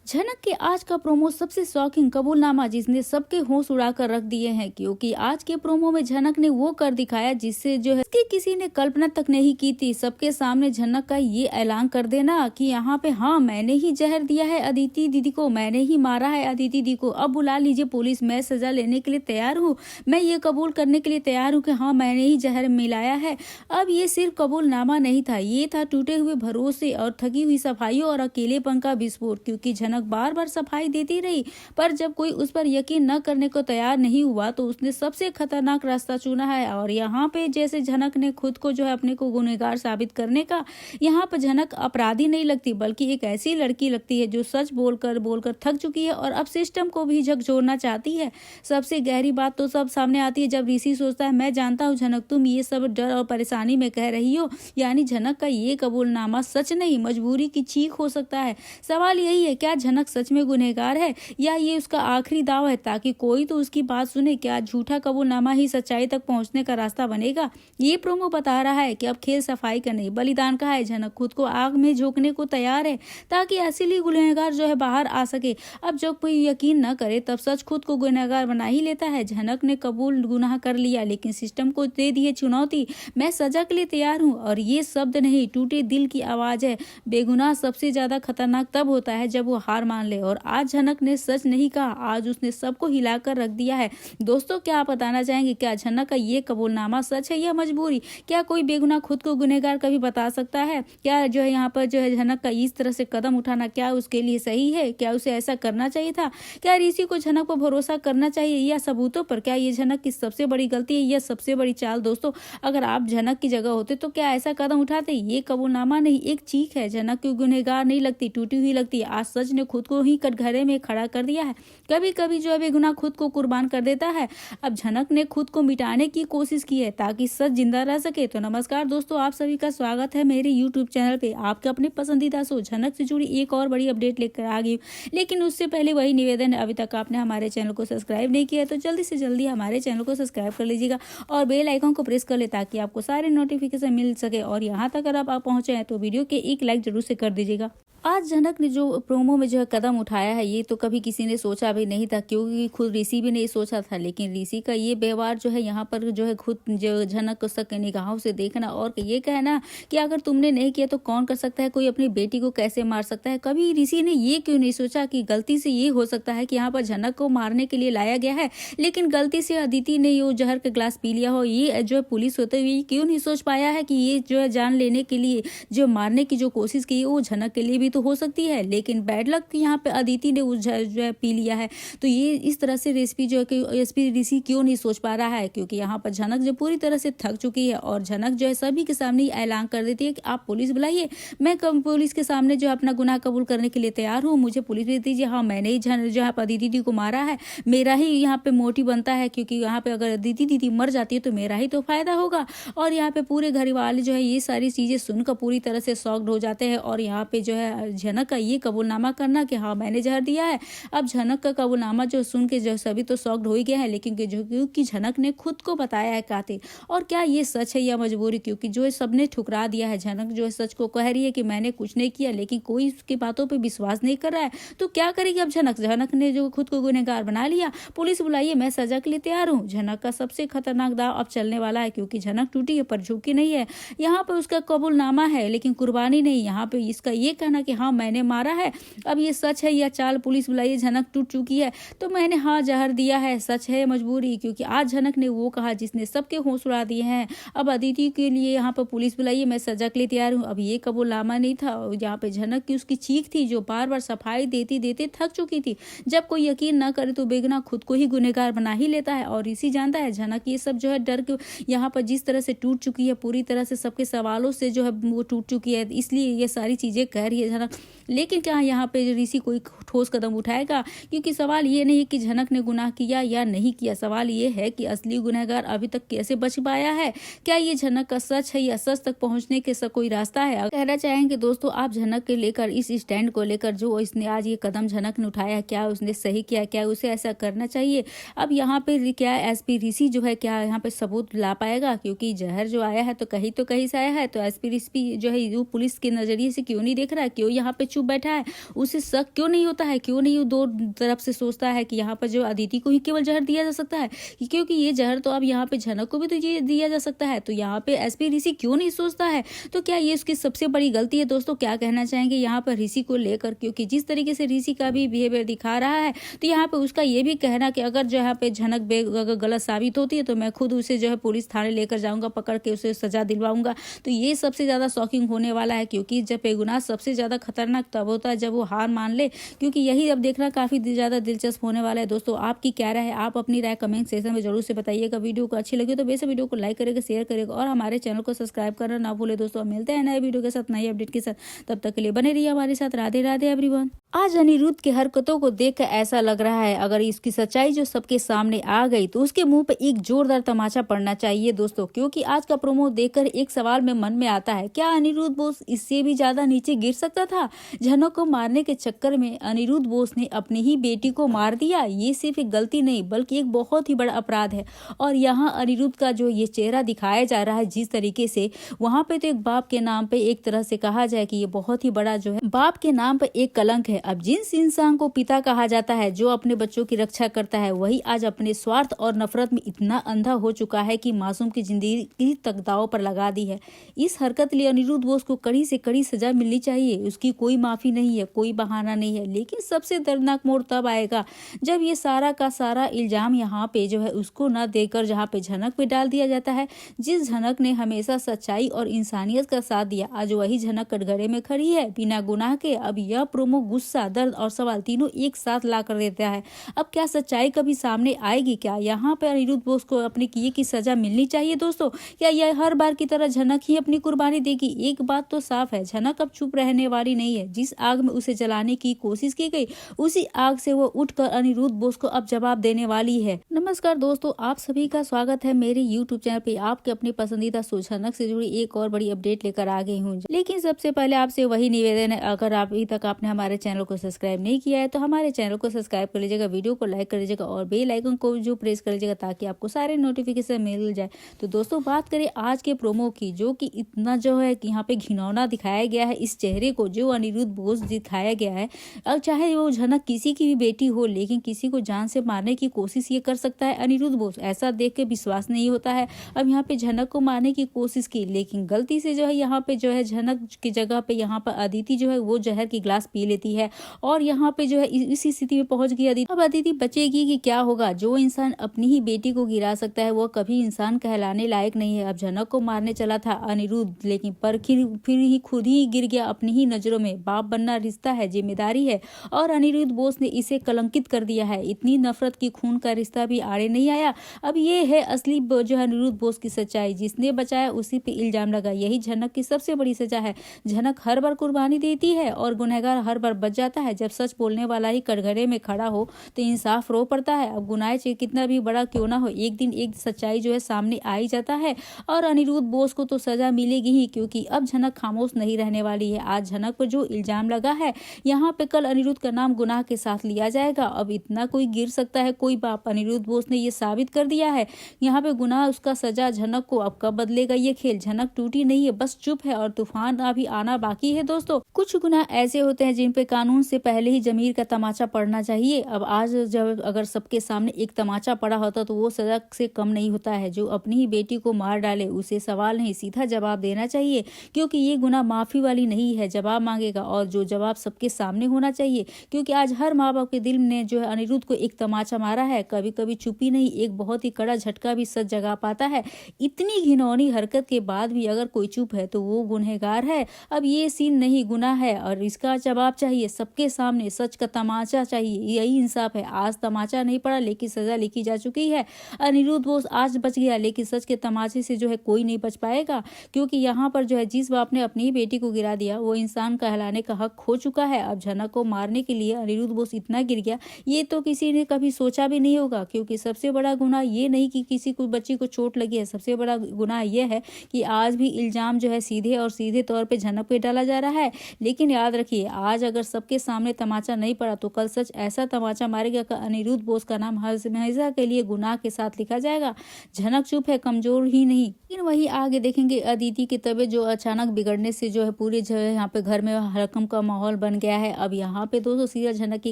झनक के आज का प्रोमो सबसे शॉकिंग कबूलनामा जिसने सबके होश उड़ा कर रख दिए हैं, क्योंकि आज के प्रोमो में झनक ने वो कर दिखाया जिससे जो है कि किसी ने कल्पना तक नहीं की थी। सबके सामने झनक का ये ऐलान कर देना कि यहाँ पे हाँ मैंने ही जहर दिया है अदिति दीदी को, मैंने ही मारा है अदिति दीदी को, अब बुला लीजिए पुलिस, मैं सजा लेने के लिए तैयार हूँ, मैं ये कबूल करने के लिए तैयार हूँ कि हाँ मैंने ही जहर मिलाया है। अब ये सिर्फ कबूलनामा नहीं था, ये था टूटे हुए भरोसे और थकी हुई सफाइयों और अकेलेपन का विस्फोट। क्योंकि झनक बार बार सफाई देती रही, पर जब कोई उस पर यकीन न करने को तैयार नहीं हुआ तो उसने सबसे खतरनाक रास्ता चुना है। और यहाँ पे जैसे झनक ने खुद को जो है अपने को गुनहगार साबित करने का, यहाँ पर झनक अपराधी नहीं लगती बल्कि एक ऐसी लड़की लगती है जो सच बोलकर बोलकर थक चुकी है और अब सिस्टम को भी झकझोरना चाहती है। सबसे गहरी बात तो सब सामने आती है जब ऋषि सोचता है मैं जानता हूँ झनक तुम ये सब डर और परेशानी में कह रही हो, यानी झनक का ये कबूलनामा सच नहीं मजबूरी की चीख हो सकता है। सवाल यही है, क्या झनक सच में गुनहगार है या ये उसका आखिरी दाव है ताकि कोई तो उसकी बात सुने? क्या झूठा कबूलनामा ही सच्चाई तक पहुंचने का रास्ता बनेगा? ये प्रोमो बता रहा है कि अब खेल सफाई का नहीं बलिदान का है। झनक खुद को आग में झोंकने को तैयार है ताकि असली गुनहगार जो है बाहर आ सके। अब जब कोई यकीन न करे तब सच खुद को गुनहगार बना ही लेता है। झनक ने कबूल गुनाह कर लिया लेकिन सिस्टम को दे दी है चुनौती, मैं सजा के लिए तैयार हूँ। और ये शब्द नहीं, टूटे दिल की आवाज है। बेगुनाह सबसे ज्यादा खतरनाक तब होता है जब वो हार मान ले। और आज झनक ने सच नहीं कहा, आज उसने सबको हिलाकर रख दिया है। दोस्तों क्या आप बताना चाहेंगे, क्या झनक का ये कबूलनामा सच है या मजबूरी? क्या कोई बेगुनाह खुद को गुनहगार कभी बता सकता है? क्या जो है यहाँ पर जो है झनक का इस तरह से कदम उठाना क्या उसके लिए सही है? क्या उसे ऐसा करना चाहिए था? क्या ऋषि को झनक पर भरोसा करना चाहिए या सबूतों पर? क्या ये झनक की सबसे बड़ी गलती है या सबसे बड़ी चाल? दोस्तों अगर आप झनक की जगह होते तो क्या ऐसा कदम उठाते? ये कबूलनामा नहीं, एक चीख है। झनक की गुनहगार नहीं लगती, टूटी हुई लगती है। आज सच ने खुद को ही कटघरे में खड़ा कर दिया है। कभी कभी जो है बेगुनाह खुद को कुर्बान कर देता है। अब झनक ने खुद को मिटाने की कोशिश की है ताकि सच जिंदा रह सके। तो नमस्कार दोस्तों, आप सभी का स्वागत है मेरे YouTube चैनल पे। आपके अपने पसंदीदा शो झनक से जुड़ी एक और बड़ी अपडेट लेकर आ गई, लेकिन उससे पहले वही निवेदन है, अभी तक आपने हमारे चैनल को सब्सक्राइब नहीं किया है तो जल्दी से जल्दी हमारे चैनल को सब्सक्राइब कर लीजिएगा और बेल आइकन को प्रेस कर ले ताकि आपको सारे नोटिफिकेशन मिल सके। और यहाँ तक अगर आप पहुंचे हैं तो वीडियो के एक लाइक जरूर से कर दीजिएगा। आज झनक ने जो प्रोमो में जो है कदम उठाया है ये तो कभी किसी ने सोचा भी नहीं था, क्योंकि खुद ऋषि भी नहीं सोचा था। लेकिन ऋषि का ये व्यवहार जो है यहाँ पर जो है खुद जो झनक को सक निगाहों से देखना और ये कहना कि अगर तुमने नहीं किया तो कौन कर सकता है, कोई अपनी बेटी को कैसे मार सकता है। कभी ऋषि ने ये क्यों नहीं सोचा कि गलती से ये हो सकता है कि यहाँ पर झनक को मारने के लिए लाया गया है लेकिन गलती से अदिति ने ये जहर का ग्लास पी लिया हो। ये जो है पुलिस होते हुए क्यों नहीं सोच पाया है कि ये जो है जान लेने के लिए जो मारने की जो कोशिश की वो झनक के लिए भी तो हो सकती है। लेकिन बैड लक यहाँ पे अदिति ने उस जो है पी लिया है। तो ये इस तरह से रेसिपी जो है कि एसपी ऋषि क्यों नहीं सोच पा रहा है, क्योंकि यहाँ पर झनक जो पूरी तरह से थक चुकी है और झनक जो है सभी के सामने ऐलान कर देती है कि आप पुलिस बुलाइए, मैं पुलिस के सामने जो है अपना गुनाह कबूल करने के लिए तैयार हूँ, मुझे पुलिस भेज दीजिए। हाँ मैंने ही जो है अदिति दीदी को मारा है, मेरा ही यहाँ पे मोटिव बनता है, क्योंकि यहाँ पे अगर अदिति दीदी मर जाती है तो मेरा ही तो फायदा होगा। और यहाँ पे पूरे घर वाले जो है ये सारी चीजें सुनकर पूरी तरह से शॉक्ड हो जाते हैं। और यहाँ पे जो है झनक का ये कबूलनामा करना कि हाँ मैंने जहर दिया है, अब झनक का कबूलनामा जो सुन के जो सभी तो शॉक्ड हो ही गया है। लेकिन क्योंकि झनक ने खुद को बताया है कातिल, और क्या ये सच है या मजबूरी? क्योंकि जो है सबने ठुकरा दिया है। झनक जो है सच को कह रही है कि मैंने कुछ नहीं किया, लेकिन कोई उसकी बातों पे विश्वास नहीं कर रहा है। तो क्या करेगी अब झनक? झनक ने जो खुद को गुनहगार बना लिया, पुलिस बुलाइए, मैं सजा के लिए तैयार हूँ। झनक का सबसे खतरनाक दाव अब चलने वाला है, क्योंकि झनक टूटी है पर झुकी नहीं है। यहाँ पे उसका कबूलनामा है लेकिन कुर्बानी नहीं। यहाँ पे इसका ये कहना कि हाँ मैंने मारा है, अब ये सच है या चाल? पुलिस बुलाइए, झनक टूट चुकी है तो मैंने हाँ जहर दिया है, सच है मजबूरी? क्योंकि आज झनक ने वो कहा जिसने सबके होश उड़ा दिए हैं। अब अदिति के लिए यहाँ पर पुलिस बुलाइए, मैं सजा के लिए तैयार हूँ। अब ये कबूलनामा नहीं था, यहाँ पे झनक की उसकी चीख थी जो बार बार सफाई देती देते थक चुकी थी। जब कोई यकीन न करे तो बेगुनाह खुद को ही गुनहगार बना ही लेता है। और इसी जानता है झनक ये सब जो है डर के यहाँ पर जिस तरह से टूट चुकी है, पूरी तरह से सबके सवालों से जो है वो टूट चुकी है, इसलिए ये सारी चीजें कह रही है झनक। लेकिन क्या यहाँ पे ऋषि कोई ठोस कदम उठाएगा? क्योंकि सवाल ये नहीं कि झनक ने गुनाह किया या नहीं किया, सवाल ये है कि असली गुनहगार अभी तक कैसे बच पाया है। क्या ये झनक का सच है या सच तक पहुंचने के कोई रास्ता है? कहना चाहेंगे दोस्तों आप झनक के लेकर, इस स्टैंड को लेकर जो इसने आज ये कदम झनक ने उठाया, क्या उसने सही किया? क्या उसे ऐसा करना चाहिए? अब यहाँ पे क्या एसपी ऋषि जो है क्या यहाँ पे सबूत ला पाएगा? क्योंकि जहर जो आया है तो कहीं से आया है, तो एसपी ऋषि जो है वो पुलिस के नजरिए से क्यों नहीं देख रहा है, क्यों जो यहाँ पे चुप बैठा है उसे शक क्यों नहीं होता है, क्यों नहीं वो दो तरफ से सोचता है कि यहाँ पर जो अदिति को ही केवल जहर दिया जा सकता है, क्योंकि ये जहर तो अब यहाँ पे झनक को भी तो ये दिया जा सकता है। तो यहाँ पे एसपी ऋषि क्यों नहीं सोचता है, तो क्या ये उसकी सबसे बड़ी गलती है? दोस्तों क्या कहना चाहेंगे यहाँ पर ऋषि को लेकर, क्योंकि जिस तरीके से ऋषि का भी बिहेवियर दिखा रहा है तो यहाँ पे उसका ये भी कहना कि अगर जो यहाँ पे झनक अगर गलत साबित होती है तो मैं खुद उसे जो है पुलिस थाने लेकर जाऊंगा, पकड़ के उसे सजा दिलवाऊंगा। तो ये सबसे ज्यादा शॉकिंग होने वाला है, क्योंकि जब बेगुनाह सबसे ज्यादा खतरनाक तब होता है जब वो हार मान ले, क्योंकि यही अब देखना काफी ज्यादा दिलचस्प होने वाला है। दोस्तों आपकी क्या राय है, आप अपनी राय कमेंट सेक्शन में जरूर से बताइएगा। वीडियो को अच्छी लगी तो बेशक वीडियो को लाइक करेगा, शेयर करेगा और हमारे चैनल को सब्सक्राइब करना ना भूले। दोस्तों मिलते हैं नए वीडियो के साथ, नई अपडेट के साथ, तब तक के लिए बने रहिए हमारे साथ। राधे राधे एवरीवन। आज अनिरुद्ध की हरकतों को देखकर ऐसा लग रहा है अगर इसकी सच्चाई जो सबके सामने आ गई तो उसके मुंह पे एक जोरदार तमाचा पड़ना चाहिए दोस्तों, क्योंकि आज का प्रोमो देखकर एक सवाल में मन में आता है, क्या अनिरुद्ध बोस इससे भी ज्यादा नीचे गिर सकता था? झनक को मारने के चक्कर में अनिरुद्ध बोस ने अपनी ही बेटी को मार दिया। ये सिर्फ एक गलती नहीं बल्कि एक बहुत ही बड़ा अपराध है। और यहाँ अनिरुद्ध का जो ये चेहरा दिखाया जा रहा है जिस तरीके से, वहां पे तो एक बाप के नाम पे एक तरह से कहा जाए कि ये बहुत ही बड़ा जो है बाप के नाम पे एक कलंक है। अब जिस इंसान को पिता कहा जाता है जो अपने बच्चों की रक्षा करता है, वही आज अपने स्वार्थ और नफरत में इतना अंधा हो चुका है कि मासूम की जिंदगी तक दांव पर लगा दी है। इस हरकत लिए अनिरुद्ध बोस को कड़ी से कड़ी सजा मिलनी चाहिए। उसकी कोई माफी नहीं है, कोई बहाना नहीं है। लेकिन सबसे दर्दनाक मोड़ तब आएगा जब ये सारा का सारा इल्जाम यहाँ पे जो है उसको न देकर जहाँ पे झनक पे डाल दिया जाता है। जिस झनक ने हमेशा सच्चाई और इंसानियत का साथ दिया, आज वही झनक कटघरे में खड़ी है बिना गुनाह के। अब यह प्रोमो गुस्सा, दर्द और सवाल तीनों एक साथ ला कर देता है। अब क्या सच्चाई कभी सामने आएगी? क्या यहाँ पे अनिरुद्ध बोस को अपने किए की सजा मिलनी चाहिए? दोस्तों क्या यह हर बार की तरह झनक ही अपनी कुर्बानी देगी? एक बात तो साफ है, झनक अब चुप रहने वाली नहीं है। जिस आग में उसे जलाने की कोशिश की गई उसी आग से वो उठकर अनिरुद्ध बोस को अब जवाब देने वाली है। नमस्कार दोस्तों, आप सभी का स्वागत है मेरे YouTube चैनल पे। आपके अपनी पसंदीदा शो झनक से जुड़ी एक और बड़ी अपडेट लेकर आ गई हूँ। लेकिन सबसे पहले आपसे वही निवेदन है, अगर अभी तक आपने हमारे चैनल को सब्सक्राइब नहीं किया है तो हमारे चैनल को सब्सक्राइब कर लीजिएगा, वीडियो को लाइक कर लीजिएगा और बेल आइकन को जो प्रेस कर लीजिएगा ताकि आपको सारे नोटिफिकेशन मिल जाए। तो दोस्तों बात करें आज के प्रोमो की, जो कि इतना जो है कि यहाँ पे घिनौना दिखाया गया है इस चेहरे को जो अनिरुद्ध बोस दिखाया गया है। अब चाहे वो झनक किसी की भी बेटी हो, लेकिन किसी को जान से मारने की कोशिश ये कर सकता है अनिरुद्ध बोस, ऐसा देख के विश्वास नहीं होता है। अब यहाँ पे झनक को मारने की कोशिश की, लेकिन गलती से जो है यहाँ पे जो है झनक की जगह पे यहाँ पर अदिति जो है वो जहर की ग्लास पी लेती है और यहाँ पे जो है इसी स्थिति में पहुंच गई अदिति। अब अदिति बचेगी कि क्या होगा? जो इंसान अपनी ही बेटी को गिरा सकता है वो कभी इंसान कहलाने लायक नहीं है। अब झनक को मारने चला था अनिरुद्ध, लेकिन पर फिर ही खुद ही गिर गया अपनी ही नजरों में। बाप बनना रिश्ता है, जिम्मेदारी है और अनिरुद्ध बोस ने इसे कलंकित कर दिया है। इतनी नफरत की खून का रिश्ता भी आड़े नहीं आया। अब ये है असली जो है अनिरुद्ध बोस की सच्चाई, जिसने बचाया उसी पे इल्जाम लगा। यही झनक की सबसे बड़ी सजा है। झनक हर बार कुर्बानी देती है और गुनहगार हर बार बच जाता है। जब सच बोलने वाला ही कटघरे में खड़ा हो तो इंसाफ रो पड़ता है। अब गुनाह चाहे कितना भी बड़ा क्यों ना हो, एक दिन एक सच्चाई जो है सामने आ ही जाता है और अनिरुद्ध बोस को तो सजा मिलेगी ही, क्योंकि अब झनक खामोश नहीं रहने वाली है। आज झनक पर जो इल्जाम लगा है यहाँ पे कल अनिरुद्ध का नाम गुनाह के साथ लिया जाएगा। अब इतना कोई गिर सकता है कोई बाप? अनिरुद्ध बोस ने ये साबित कर दिया है। यहाँ पे गुनाह उसका सजा झनक को। अब कब बदलेगा ये खेल? झनक टूटी नहीं है, बस चुप है और तूफान अभी आना बाकी है। दोस्तों कुछ गुनाह ऐसे होते हैं जिन पे कानून से पहले ही जमीर का तमाचा पड़ना चाहिए। अब आज जब अगर सबके सामने एक तमाचा पड़ा होता तो वो सजा से कम नहीं होता है। जो अपनी ही बेटी को मार डाले उसे सवाल नहीं सीधा जवाब देना चाहिए, क्योंकि ये गुनाह माफी वाली नहीं है, जवाब मांगेगा और जो जवाब सबके सामने होना चाहिए। क्योंकि आज हर माँ बाप के दिल ने जो है अनिरुद्ध को एक तमाचा मारा है। कभी कभी चुपी नहीं, एक बहुत ही कड़ा झटका भी सच जगा पाता है। इतनी घिनौनी हरकत के बाद भी अगर कोई चुप है तो वो गुनहगार है। अब ये सीन नहीं, गुनाह है और इसका जवाब चाहिए सबके सामने। सच का तमाचा चाहिए, यही इंसाफ है। आज तमाचा नहीं पड़ा लेकिन सजा लिखी जा चुकी है। अनिरुद्ध बोस आज बच गया, लेकिन सच के तमाचे से जो है कोई नहीं बच पाएगा, क्योंकि यहाँ पर जो है जिस बाप ने अपनी बेटी को गिरा दिया वो इंसान कहलाने का हक खो चुका है। अब झनक को मारने के लिए अनिरुद्ध बोस इतना गिर गया, ये तो किसी ने कभी सोचा भी नहीं होगा। क्योंकि सबसे बड़ा गुनाह ये नहीं कि किसी को बच्ची को चोट लगी है, सबसे बड़ा गुनाह यह है कि आज भी इल्जाम जो है सीधे और सीधे तौर पे झनक पे डाला जा रहा है। लेकिन याद रखिए, आज अगर सबके सामने तमाचा नहीं पड़ा तो कल सच ऐसा तमाचा मारेगा कि अनिरुद्ध बोस का नाम हमेशा के लिए गुनाह के साथ लिखा जाएगा। झनक चुप है, कमजोर ही नहीं। लेकिन वही आगे देखेंगे अदिति की तबीयत जो अचानक बिगड़ने से जो है पूरे जो है यहाँ पे घर में हड़कंप का माहौल बन गया है। अब यहाँ पे दोस्तों सीरियल झनक की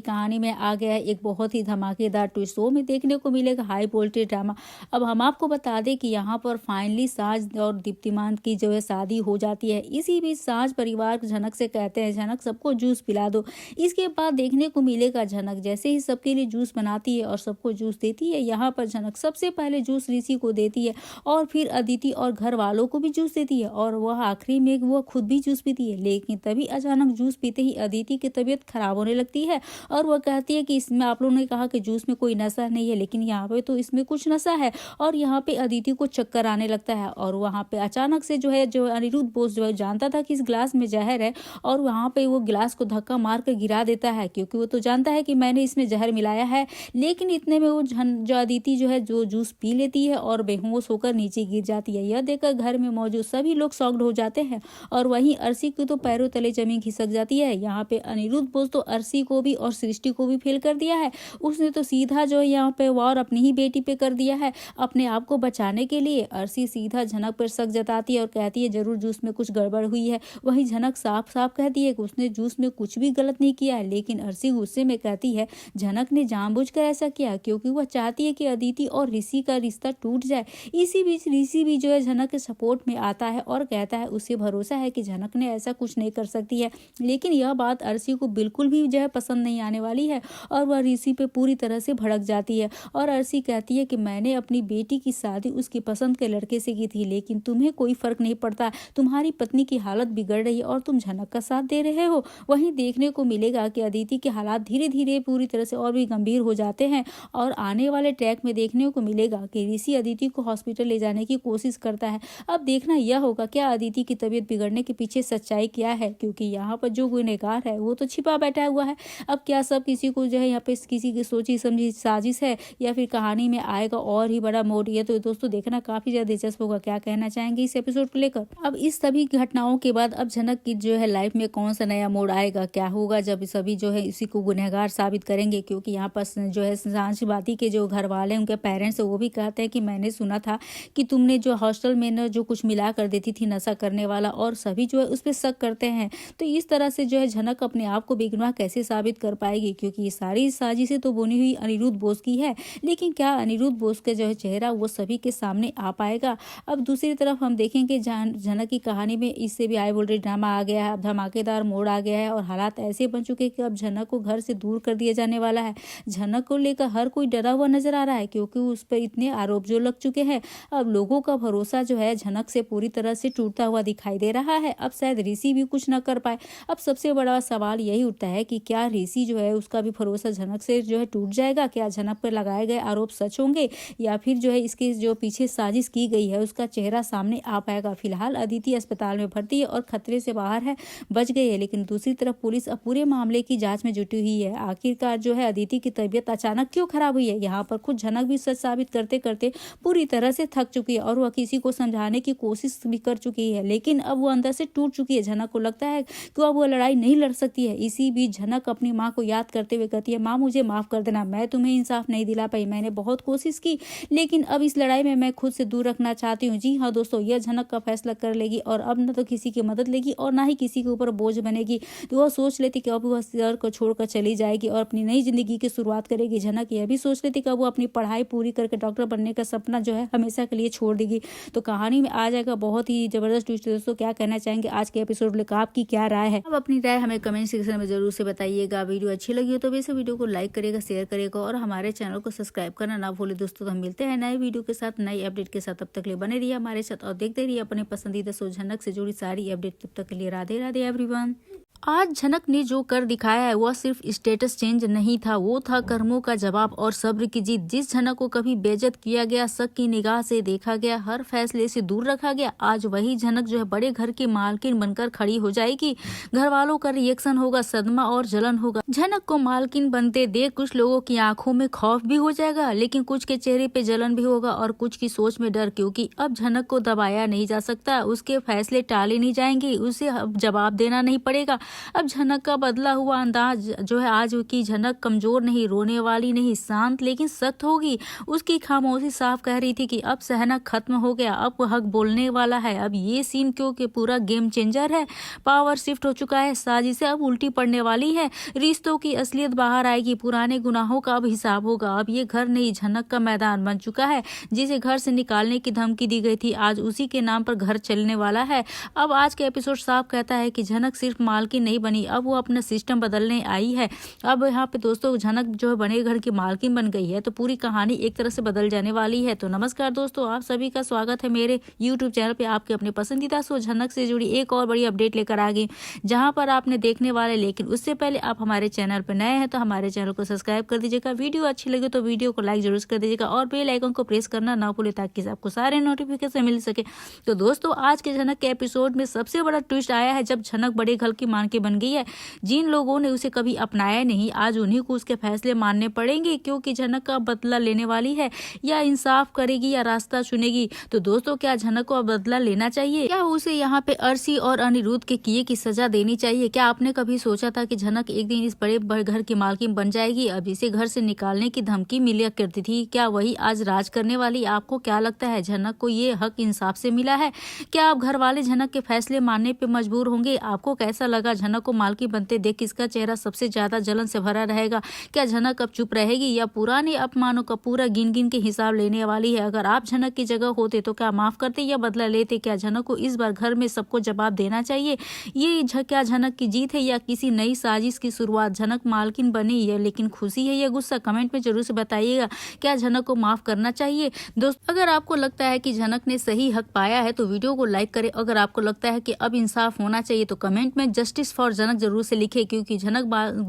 कहानी में आ गया है एक बहुत ही धमाकेदार ट्विस्ट शो में देखने को मिलेगा, हाई वोल्टेज ड्रामा। अब हम आपको बता दें कि यहाँ पर फाइनली साज और दीप्तिमान की जो है शादी हो जाती है। इसी बीच साज परिवार झनक से कहते हैं झनक सबको जूस पिला दो। इसके बाद देखने को मिलेगा झनक जैसे ही सबके लिए जूस बनाती है और सबको जूस देती है। यहाँ पर झनक सबसे पहले जूस ऋषि को देती है और फिर अदिति और घर वालों को भी जूस देती है और वह आखिरी में वह खुद भी जूस पीती है। लेकिन तभी अचानक जूस पीते ही अदिति की तबीयत खराब होने लगती है और वह कहती है कि इसमें आप लोगों ने कहा कि जूस में कोई नशा नहीं है, लेकिन यहाँ पे तो इसमें कुछ नशा है। और यहाँ पे अदिति को चक्कर आने लगता है और वहाँ पे अचानक से जो है जो अनिरुद्ध बोस जो है जानता था कि इस गिलास में जहर है और वहाँ पे वो गिलास को धक्का मार कर गिरा देता है, क्योंकि वो तो जानता है कि मैंने इसमें जहर मिलाया है। लेकिन इतने में वो जो अदिति जो है जो जूस पी लेती है और बेहोश होकर नीचे गिर जाती है। यह देखकर घर में मौजूद सभी लोग शॉक्ड हो जाते हैं और वहीं अर्शी की तो पैरों तले जमीन खिसक जाती है। यहाँ पे अनिरुद्ध बोस तो अर्शी को भी और सृष्टि को भी फेल कर दिया है। उसने तो सीधा जो है यहाँ पे वार अपनी ही बेटी पे कर दिया है। अपने आप को बचाने के लिए अर्शी सीधा झनक पर शक जताती है और कहती है जरूर जूस में कुछ गड़बड़ हुई है। वहीं झनक साफ साफ कहती है कि उसने जूस में कुछ भी गलत नहीं किया है। लेकिन अर्शी गुस्से में कहती है झनक ने जानबूझकर ऐसा किया क्योंकि वह चाहती है कि अदिति और ऋषि का रिश्ता टूट जाए। इसी बीच ऋषि भी जो है झनक के सपोर्ट में आता है और कहता है उसे भरोसा है कि झनक ने ऐसा कुछ नहीं कर सकती है। लेकिन यह बात अर्शी को बिल्कुल भी जो है पसंद नहीं आने वाली है और वह ऋषि पे पूरी तरह से भड़क जाती है और अर्शी कहती है कि मैंने अपनी बेटी की शादी उसकी पसंद के लड़के से की थी, लेकिन तुम्हें कोई फर्क नहीं पड़ता। तुम्हारी पत्नी की हालत बिगड़ रही है और तुम झनक का साथ दे रहे हो। वहीं देखने को मिलेगा कि अदिति के हालात धीरे धीरे पूरी तरह से और भी गंभीर हो जाते हैं और आने वाले ट्रैक में देखने को मिलेगा कि ऋषि अदिति को हॉस्पिटल ले जाने की कोशिश करता है। अब देखना यह होगा क्या अदिति की तबीयत बिगड़ने के पीछे सच्चाई क्या है, क्योंकि यहाँ पर जो गुनहगार है वो तो छिपा बैठा हुआ है। अब क्या सब किसी को जो है यहाँ पे किसी की सोची समझी साजिश है या फिर कहानी में आएगा और ही बड़ा मोड़। ये तो दोस्तों देखना काफी ज्यादा दिलचस्प होगा। क्या कहना चाहेंगे इस एपिसोड को लेकर? अब इस सभी घटनाओं के बाद अब झनक की जो है लाइफ में कौन सा नया मोड़ आएगा, क्या होगा जब सभी जो है इसी को गुनहगार साबित करेंगे? क्योंकि यहाँ पर जो है सांच बाती के जो घर वाले उनके पेरेंट्स वो भी कहते हैं कि मैंने सुना था कि तुमने जो हॉस्टल में न जो कुछ मिला कर देती थी नशा करने वाला, और सभी जो है उस पर शक करते हैं। तो इस तरह से जो है झनक अपने आप को बेगुनाह कैसे साबित कर पाएगी, क्योंकि ये सारी साजिशें तो बुनी हुई अनिरुद्ध बोस की है। लेकिन क्या अनिरुद्ध बोस का जो है चेहरा वो सभी के सामने आ पाएगा? अब दूसरी तरफ हम देखेंगे झनक की कहानी में इससे भी हाई वोल्टेज ड्रामा आ गया है। अब धमाकेदार मोड़ आ गया है और हालात ऐसे बन चुके हैं कि अब झनक को घर से दूर कर दिया जाने वाला है। झनक को लेकर हर कोई डरा हुआ नजर आ रहा है क्योंकि उस पर इतने आरोप जो लग चुके हैं। अब लोगों का भरोसा जो है झनक से पूरी तरह से टूटता हुआ दिखाई दे रहा है। अब शायद ऋषि भी कुछ न कर पाए। अब सबसे बड़ा सवाल यही उठता है कि क्या ऋषि जो है उसका भी भरोसा झनक से जो है टूट जाएगा? क्या झनक पर लगाए गए आरोप सच होंगे या फिर जो है इसके जो पीछे साजिश की गई है उसका चेहरा सामने आ पाएगा? फिलहाल अदिति अस्पताल में भर्ती है और खतरे से बाहर है, बच गई है। लेकिन दूसरी तरफ पुलिस अब पूरे मामले की जांच में जुटी हुई है। आखिरकार जो है अदिति की तबीयत अचानक क्यों खराब हुई है? यहाँ पर खुद झनक भी सच साबित करते करते पूरी तरह से थक चुकी है और वह किसी को समझाने की कोशिश भी कर चुकी है, लेकिन अब वो अंदर से टूट चुकी है। झनक को लगता है कि अब वो लड़ाई नहीं लड़ सकती है। इसी बीच झनक अपनी माँ को याद करते हुए कहती है, माँ मुझे माफ कर देना, मैं तुम्हें इंसाफ नहीं दिला पाई, मैंने बहुत कोशिश की, लेकिन अब इस लड़ाई में मैं खुद से दूर रखना चाहती हूँ। जी हाँ दोस्तों, यह झनक का फैसला कर लेगी और अब न तो किसी की मदद लेगी और ना ही किसी के ऊपर बोझ बनेगी। तो वह सोच लेती कि अब वह शहर को छोड़कर चली जाएगी और अपनी नई जिंदगी की शुरुआत करेगी। झनक यह भी सोच लेती कि अब वो अपनी पढ़ाई पूरी करके डॉक्टर बनने का सपना जो है हमेशा के लिए छोड़ देगी। तो कहानी में आ जाएगा बहुत ही जबरदस्त ट्विस्ट। दोस्तों क्या कहना चाहेंगे आज के एपिसोड लेकर? आपकी क्या राय है? अब अपनी राय हमें कमेंट सेक्शन में जरूर से बताइएगा। वीडियो अच्छी लगी हो तो वैसे वीडियो को लाइक करेगा, शेयर करेगा और हमारे चैनल को सब्सक्राइब करना ना भूले। दोस्तों तो हम मिलते हैं नए वीडियो के साथ, नई अपडेट के साथ। तब तक के लिए बने रहिए हमारे साथ और देखते रहिए अपने पसंदीदा शो झनक से जुड़ी सारी अपडेट। तब तक के लिए राधे राधे एवरीवन। आज झनक ने जो कर दिखाया है वह सिर्फ स्टेटस चेंज नहीं था, वो था कर्मों का जवाब और सब्र की जीत। जिस झनक को कभी बेइज्जत किया गया, शक की निगाह से देखा गया, हर फैसले से दूर रखा गया, आज वही झनक जो है बड़े घर की मालकिन बनकर खड़ी हो जाएगी। घर वालों का रिएक्शन होगा सदमा और जलन होगा। झनक को मालकिन बनते देख कुछ लोगों की आंखों में खौफ भी हो जाएगा, लेकिन कुछ के चेहरे पे जलन भी होगा और कुछ की सोच में डर, क्योंकि अब झनक को दबाया नहीं जा सकता, उसके फैसले टाले नहीं जाएंगे, उसे अब जवाब देना नहीं पड़ेगा। अब झनक का बदला हुआ अंदाज जो है आज की झनक कमजोर नहीं, रोने वाली नहीं, शांत लेकिन सख्त होगी। उसकी खामोशी साफ कह रही थी कि अब सहना खत्म हो गया, अब हक बोलने वाला है। अब ये सीन क्योंकि पूरा गेम चेंजर है, पावर शिफ्ट हो चुका है, साजिशें अब उल्टी पड़ने वाली है, रिश्तों की असलियत बाहर आएगी, पुराने गुनाहों का अब हिसाब होगा। अब ये घर नहीं झनक का मैदान बन चुका है। जिसे घर से निकालने की धमकी दी गई थी आज उसी के नाम पर घर चलने वाला है। अब आज का एपिसोड साफ कहता है कि झनक सिर्फ मालकिन नहीं बनी, अब वो अपना सिस्टम बदलने आई है। अब यहाँ पे दोस्तों झनक जो है बने घर की मालकिन बन गई है, तो पूरी कहानी एक तरह से बदल जाने वाली है। तो नमस्कार दोस्तों, आप सभी का स्वागत है मेरे यूट्यूब चैनल पे। आपके अपने पसंदीदा शो झनक से जुड़ी एक और बड़ी अपडेट लेकर आ गई, जहां पर आपने देखने वाले, लेकिन उससे पहले आप हमारे चैनल पर नए हैं तो हमारे चैनल को सब्सक्राइब कर दीजिएगा। वीडियो अच्छी लगे तो वीडियो को लाइक जरूर कर दीजिएगा और बेल आइकन को प्रेस करना ना भूले ताकि आपको सारे नोटिफिकेशन मिल सके। तो दोस्तों आज के झनक के एपिसोड में सबसे बड़ा ट्विस्ट आया है जब झनक बड़े घर की मां की बन गई है। जिन लोगों ने उसे कभी अपनाया नहीं, आज उन्हीं को उसके फैसले मानने पड़ेंगे, क्योंकि झनक का बदला लेने वाली है। या इंसाफ करेगी या रास्ता चुनेगी। तो दोस्तों क्या झनक को बदला लेना चाहिए? क्या उसे यहाँ पे अर्शी और अनिरुद्ध के किए की सजा देनी चाहिए? क्या आपने कभी सोचा था कि झनक एक दिन इस बड़े घर की मालकिन बन जाएगी? अब इसे घर से निकालने की धमकी मिला करती थी, क्या वही आज राज करने वाली? आपको क्या लगता है, झनक को ये हक इंसाफ से मिला है? क्या अब घर वाले झनक के फैसले मानने पे मजबूर होंगे? आपको कैसा लगा झनक को मालकिन बनते देख? किसका चेहरा सबसे ज्यादा जलन से भरा रहेगा? क्या झनक अब चुप रहेगी या पुराने अपमानों का पूरा गिन गिन के हिसाब लेने वाली है? अगर आप झनक की जगह होते तो क्या माफ करते या बदला लेते? क्या झनक को इस बार घर में सबको जवाब देना चाहिए? ये क्या झनक की जीत है या किसी नई साजिश की शुरुआत? झनक मालकिन बनी है, लेकिन खुशी है या गुस्सा? कमेंट में जरूर से बताइएगा। क्या झनक को माफ करना चाहिए? दोस्तों अगर आपको लगता है कि झनक ने सही हक पाया है तो वीडियो को लाइक करें। अगर आपको लगता है कि अब इंसाफ होना चाहिए तो कमेंट में जस्टिस फॉर झनक जरूर से लिखे, क्योंकि झनक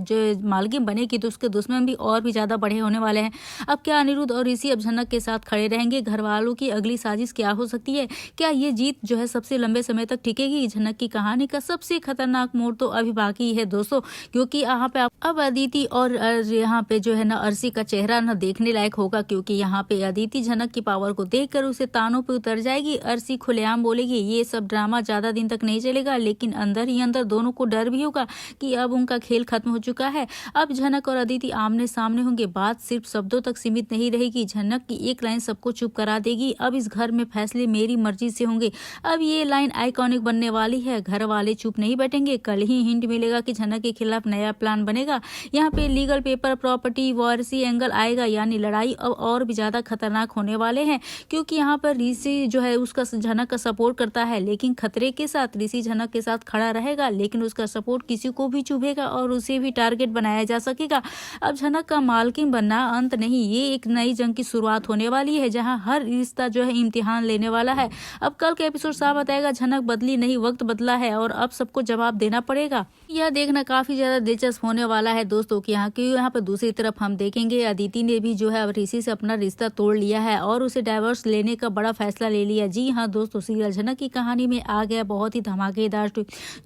जो मालकिन बनेगी तो उसके दुश्मन भी और भी ज्यादा बड़े होने वाले हैं। अब क्या अनिरुद्ध और ऋषि अब झनक के साथ खड़े रहेंगे? घर वालों की अगली साजिश क्या हो सकती है? क्या ये जीत जो है सबसे लंबे समय तक टिकेगी? झनक की कहानी का सबसे खतरनाक मोड़ तो अभी बाकी है दोस्तों, क्योंकि यहाँ पे अब अदिति और यहाँ पे जो है ना अर्शी का चेहरा न देखने लायक होगा, क्योंकि यहाँ पे अदिति झनक की पावर को देखकर उसे तानों पे उतर जाएगी। अर्शी खुलेआम बोलेगी ये सब ड्रामा ज्यादा दिन तक नहीं चलेगा, लेकिन अंदर ही अंदर दोनों को डर भी होगा कि अब उनका खेल खत्म हो चुका है। अब झनक और अदिति आमने सामने होंगे, बात सिर्फ शब्दों तक सीमित नहीं रहेगी। झनक की एक लाइन सबको चुप करा देगी, अब इस घर में फैसले मेरी मर्जी से होंगे। अब ये लाइन आइकॉनिक बनने वाली है। घर वाले चुप नहीं बैठेंगे, कल ही हिंट मिलेगा कि झनक के खिलाफ नया प्लान बनेगा। यहाँ पे legal paper, property, Warsi angle आएगा, यानी लड़ाई अब और भी ज्यादा खतरनाक होने वाले हैं, क्योंकि यहाँ पर ऋषि जो है उसका झनक का सपोर्ट करता है, लेकिन खतरे के साथ ऋषि झनक के साथ खड़ा रहेगा, लेकिन उसका सपोर्ट किसी को भी चुभेगा और उसे भी टारगेट बनाया जा सकेगा। अब झनक का मालकिन बनना अंत नहीं, ये एक नई जंग की शुरुआत होने वाली है, जहां हर रिश्ता जो है इम्तिहान लेने वाला है। अब कल का एपिसोड साफ बताएगा झनक बदली नहीं, वक्त बदला है और अब सबको जवाब देना पड़ेगा। यह देखना काफी ज्यादा दिलचस्प होने वाला है दोस्तों कि यहाँ पर दूसरी तरफ हम देखेंगे अदिति ने भी जो है अब ऋषि से अपना रिश्ता तोड़ लिया है और उसे डाइवोर्स लेने का बड़ा फैसला ले लिया। जी हाँ दोस्तों, सीरियल झनक की कहानी में आ गया बहुत ही धमाकेदार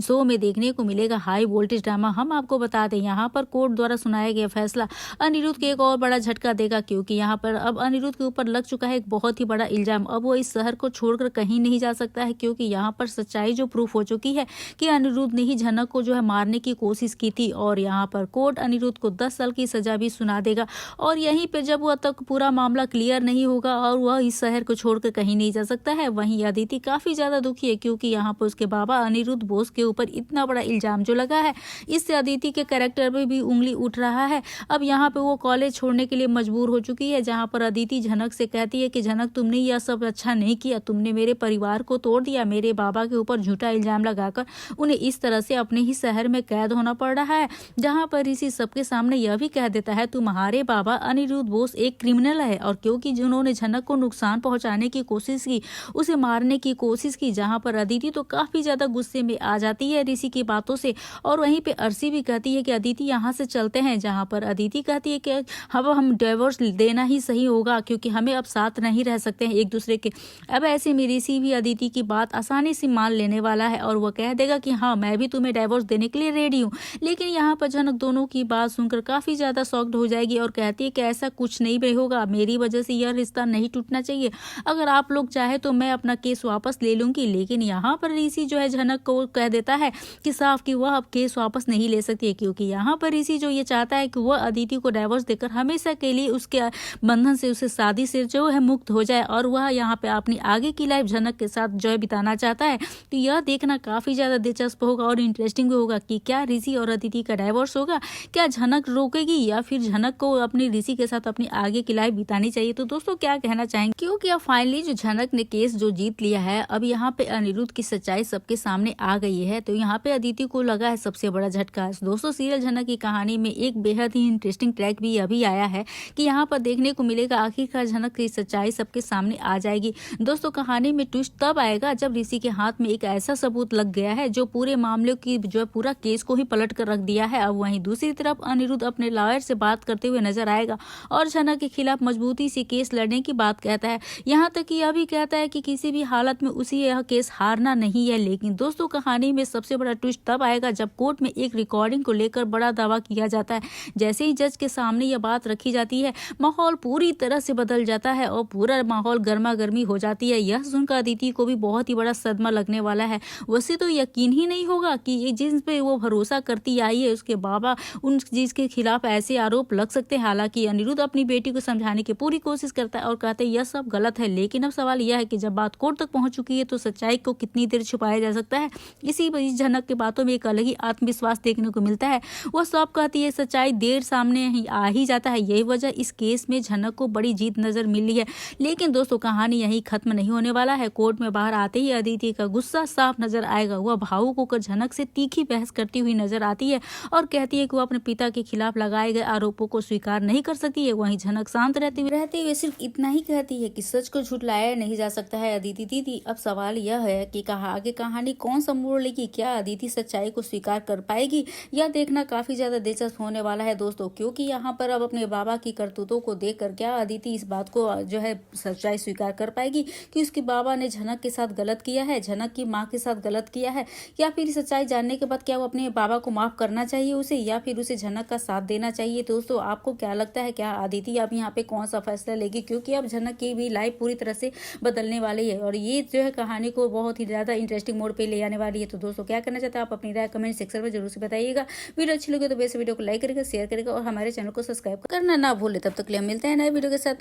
शो में देखने को मिलेगा हाई वोल्टेज ड्रामा। हम आपको बता दें यहाँ पर कोर्ट द्वारा सुनाया गया फैसला अनिरुद्ध के एक और बड़ा झटका देगा, क्योंकि यहाँ पर अब अनिरुद्ध के ऊपर लग चुका है एक बहुत ही बड़ा इल्जाम। अब वो इस शहर को छोड़कर कहीं नहीं जा सकता है, क्योंकि यहाँ पर सच्चाई जो प्रूफ हो चुकी है कि अनिरुद्ध ने ही झनक को जो है मारने की कोशिश की थी। और यहाँ पर कोर्ट अनिरुद्ध को 10 साल की सजा भी सुना देगा। और यहीं पे जब वह तक पूरा मामला क्लियर नहीं होगा और वह इस शहर को छोड़कर कहीं नहीं जा सकता है, वहीं अदिति काफी ज्यादा दुखी है, क्योंकि यहाँ पर उसके बाबा अनिरुद्ध बोस के ऊपर इतना बड़ा इल्जाम जो लगा है, इससे अदिति के कैरेक्टर पे भी उंगली उठ रहा है। अब यहाँ पे वो कॉलेज छोड़ने के लिए मजबूर हो चुकी है, जहाँ पर अदिति झनक से कहती है कि झनक तुमने यह सब अच्छा नहीं किया, तुमने मेरे परिवार को तोड़ दिया, मेरे बाबा के ऊपर झूठा इल्जाम लगाकर उन्हें इस तरह से अपने ही शहर में कैद होना पड़ रहा है। जहाँ पर ऋषि सबके सामने यह भी कह देता है तुम्हारे बाबा अनिरुद्ध बोस एक क्रिमिनल है, और क्योंकि जिन्होंने झनक को नुकसान पहुंचाने की कोशिश की, उसे मारने की कोशिश की। जहाँ पर अदिति तो काफी ज्यादा गुस्से में आ जाती है ऋषि की बातों से, और वहीं पे अर्शी भी कहती है कि अदिति यहाँ से चलते हैं। जहाँ पर अदिति कहती है कि अब हम डिवोर्स देना ही सही होगा, क्योंकि हमें अब साथ नहीं रह सकते हैं एक दूसरे के। अब ऐसे में ऋषि भी अदिति की बात आसानी से मान लेने वाला है और वह कह देगा कि हाँ मैं भी तुम्हें डिवोर्स देने के लिए रेडी हूँ। लेकिन यहाँ पर झनक दोनों की बात सुनकर काफी ज्यादा शॉक्ड हो जाएगी और कहती है कि ऐसा कुछ नहीं भी होगा, मेरी वजह से यह रिश्ता नहीं टूटना चाहिए। अगर आप लोग चाहे तो मैं अपना केस वापस ले लूंगी। लेकिन यहाँ पर ऋषि जो है झनक को कह देता है कि साफ कि वह अब केस वापस नहीं ले सकती है, क्योंकि यहाँ पर ऋषि जो ये चाहता है कि वह अदिति को डाइवोर्स देकर हमेशा के लिए उसके बंधन से, उसे शादी से जो है मुक्त हो जाए और वह यहाँ पे अपनी आगे की लाइफ झनक के साथ जो है बिताना चाहता है। तो यह देखना काफी ज्यादा दिलचस्प होगा और इंटरेस्टिंग भी होगा कि क्या ऋषि और अदिति का डाइवोर्स होगा, क्या झनक रोकेगी या फिर झनक को अपने ऋषि के साथ अपनी आगे की लाइफ बितानी चाहिए। तो दोस्तों क्या कहना चाहेंगे, क्योंकि अब फाइनली जो झनक ने केस जो जीत लिया है, अब यहाँ पे अनिरुद्ध की सच्चाई सबके सामने आ गई है। तो यहाँ पे अदिति को लगा है सबसे बड़ा झटका। दोस्तों सीरियल झनक की कहानी में एक बेहद ही इंटरेस्टिंग ट्रैक भी अभी आया है कि यहाँ पर देखने को मिलेगा आखिरकार झनक की सच्चाई सबके सामने आ जाएगी। दोस्तों कहानी में ट्विस्ट तब आएगा जब ऋषि के हाथ में एक ऐसा सबूत लग गया है जो पूरे मामले की जो है पूरा केस को ही पलट कर रख दिया है। अब वहीं दूसरी तरफ अनिरुद्ध अपने लॉयर से बात करते हुए नजर आएगा और झनक के खिलाफ मजबूती से केस लड़ने की बात कहता है। यहाँ तक कि यह भी कहता है कि किसी भी हालत में उसे यह केस हारना नहीं है। लेकिन दोस्तों कहानी में सबसे बड़ा ट्विस्ट तब आएगा जब कोर्ट में एक रिकॉर्डिंग को लेकर बड़ा दावा किया जाता है। जैसे ही जज के सामने यह बात रखी जाती है, माहौल पूरी तरह से बदल जाता है और पूरा माहौल गर्मा गर्मी हो जाती है। यह सुनकर अदिति को भी बहुत ही बड़ा सदमा लगने वाला है। वैसे तो यकीन ही नहीं होगा कि ये जिस पे वो भरोसा करती आई है उसके बाबा उन चीज के खिलाफ ऐसे आरोप लग सकते हैं। हालांकि अनिरुद्ध अपनी बेटी को समझाने की पूरी कोशिश करता है और कहते हैं यह सब गलत है। लेकिन अब सवाल यह है कि जब बात कोर्ट तक पहुंच चुकी है तो सच्चाई को कितनी देर छुपाया जा सकता है। इसी बीच झनक की बातों में एक अलग ही आत्मविश्वास देखने को मिलता है। वह सब कहती है सच्चाई देर सामने ही आ ही जाता है। यही वजह इस केस में झनक को बड़ी जीत नजर मिली है। लेकिन दोस्तों कहानी यही खत्म नहीं होने वाला है। कोर्ट में बाहर आते ही अदिति का गुस्सा साफ नजर आएगा। वह भावुक होकर झनक से तीखी बहस करती हुई नजर आती है और कहती है कि वह अपने पिता के खिलाफ लगाए गए आरोपों को स्वीकार नहीं कर सकती है। वहीं झनक शांत रहते हुए सिर्फ इतना ही कहती है कि सच को झुठलाया नहीं जा सकता है। अदिति दीदी, अब सवाल यह है कि आगे कहानी कौन सा मोड़ लेगी। क्या अदिति सच्चाई को स्वीकार कर पाएगी? यह देखना काफी ज्यादा दिलचस्प होने वाला है दोस्तों, क्योंकि यहाँ पर अब अपने बाबा की करतूतों को देखकर क्या अदिति इस बात को जो है सच्चाई स्वीकार कर पाएगी कि उसके बाबा ने झनक के साथ गलत किया है, झनक की माँ के साथ गलत किया है, या फिर सच्चाई जानने के बाद क्या वो अपने बाबा को माफ करना चाहिए उसे, या फिर उसे झनक का साथ देना चाहिए। दोस्तों आपको क्या लगता है, क्या अदिति अब यहाँ पे कौन सा फैसला लेगी? क्योंकि अब झनक की भी लाइफ पूरी तरह से बदलने वाली है और ये जो है कहानी को बहुत ही ज्यादा इंटरेस्टिंग मोड पे ले आने वाली है। तो दोस्तों क्या करना चाहते हैं आप अपनी राय कमेंट सेक्शन में जरूर से बताइएगा। वीडियो अच्छी लगे तो वैसे वीडियो को लाइक करेगा, शेयर करेगा और हमारे चैनल को सब्सक्राइब करना ना भूले। तब तक के लिए मिलते हैं नए वीडियो के साथ।